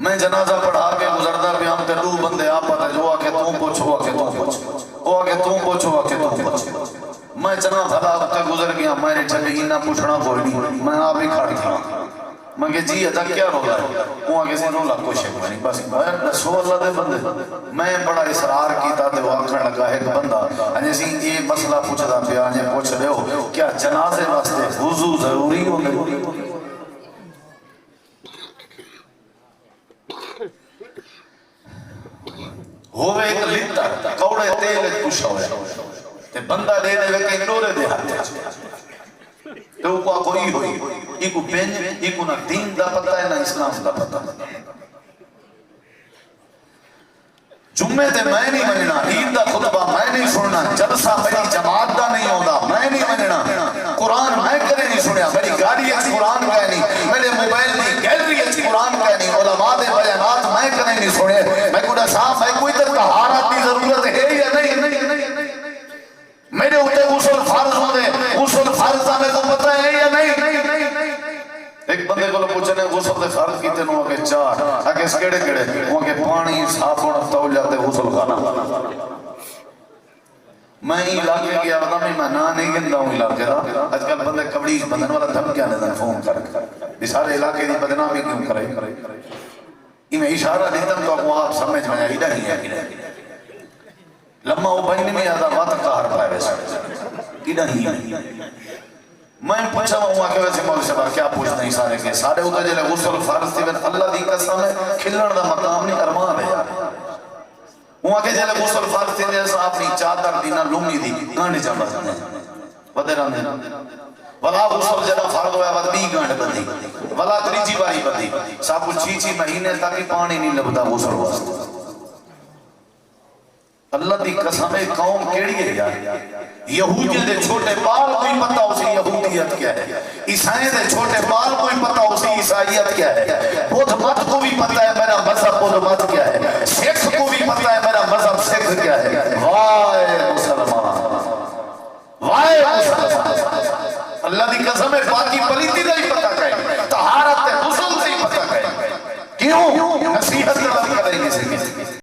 میں جنازہ پڑھا کے گزردا پیا تے دو بندے آپس جو آ کے تو پوچھ وہ آ کے تو پوچھ وہ آ کے تو پوچھ وہ آ کے تو پوچھ میں چنا بھلا تے گزر گیا میں نے چلی نہ پوچھنا کوئی نہیں میں آپ ہی کھڑ تھا میں کہ جی ادا کیا رولا وہ آگے سے رولا کوئی شک نہیں بس میں سو اللہ دے بندے میں بڑا اصرار کیتا تے وہ آکھنے لگا ایک بندہ انجے سی یہ مسئلہ پوچھدا پیا انجے پوچھ رہے ہو کیا جنازے واسطے وضو ضروری ہوندے ہوئے ایک لتر کوڑے تیل کچھ ہوئے تے بندہ دے دے کہ انڈورے دے ہاتھ تو کو کوئی ہوئی ایک بین ایک نہ دین دا پتہ ہے نہ اسلام دا پتہ جمعے تے میں نہیں مننا عید دا خطبہ میں نہیں سننا جلسہ میری جماعت دا نہیں ہوتا میں نہیں مننا قرآن میں کرے نہیں سنیا میری گاڑی اچھ قرآن کا نہیں میرے موبائل نہیں گیلری اچھ قرآن کا نہیں علماء دے بیانات میں کرے نہیں سنے میں کوئی صاحب میں کوئی تر طہارت کی ضرورت ہے یا نہیں میرے ہوتے غسل فرض ہوتے غسل فرض ہمیں تو پتہ ہے یا نہیں ایک بندے کو پوچھنے غسل دے فرض کیتے نو آگے چار آگے سکیڑے کیڑے وہ آگے پانی صاف ہونا تول جاتے غسل خانہ میں علاقے گیا بتا میں نہ نہیں گندہ ہوں علاقے دا آج کل بندے کبڑیش بندن والا دھم کیا لیدن فون کر سارے علاقے دی بدنامی کیوں کرے میں اشارہ دیتا ہوں تو آپ سمجھ میں آئی نہیں ہے لما وہ بہنی میں یادہ بات کہار پائے ویسے کی نہیں میں پوچھا ہوں آکے ویسے مولی سے کیا پوچھنا ہی سارے کے سارے ہوتا جلے غسل فارس تھی اللہ دی قسم ہے کھلن دا مقام نہیں ارمان ہے یار وہ آکے جلے غسل فارس تھی جیسا اپنی چادر دینا لومی دی گانڈی چاہتا جانے بدے راندے ولا غسل جلے فرد ہویا ود بھی گانڈ بندی ولا تریجی باری بندی صاحب کو چھی مہینے تاکہ پانی نہیں لبدا غسل واسطے اللہ دی قسم قوم کیڑی ہے یار یہودیوں دے چھوٹے بال کوئی پتہ اسے یہودیت کیا ہے عیسائی دے چھوٹے بال کوئی پتہ اسے عیسائیت کیا ہے بدھ مت کو بھی پتہ ہے میرا مذہب بدھ مت کیا ہے سکھ کو بھی پتہ ہے میرا مذہب سکھ کیا ہے وائے مسلمان وائے مسلمان اللہ دی قسم باقی پلیتی دا ہی پتہ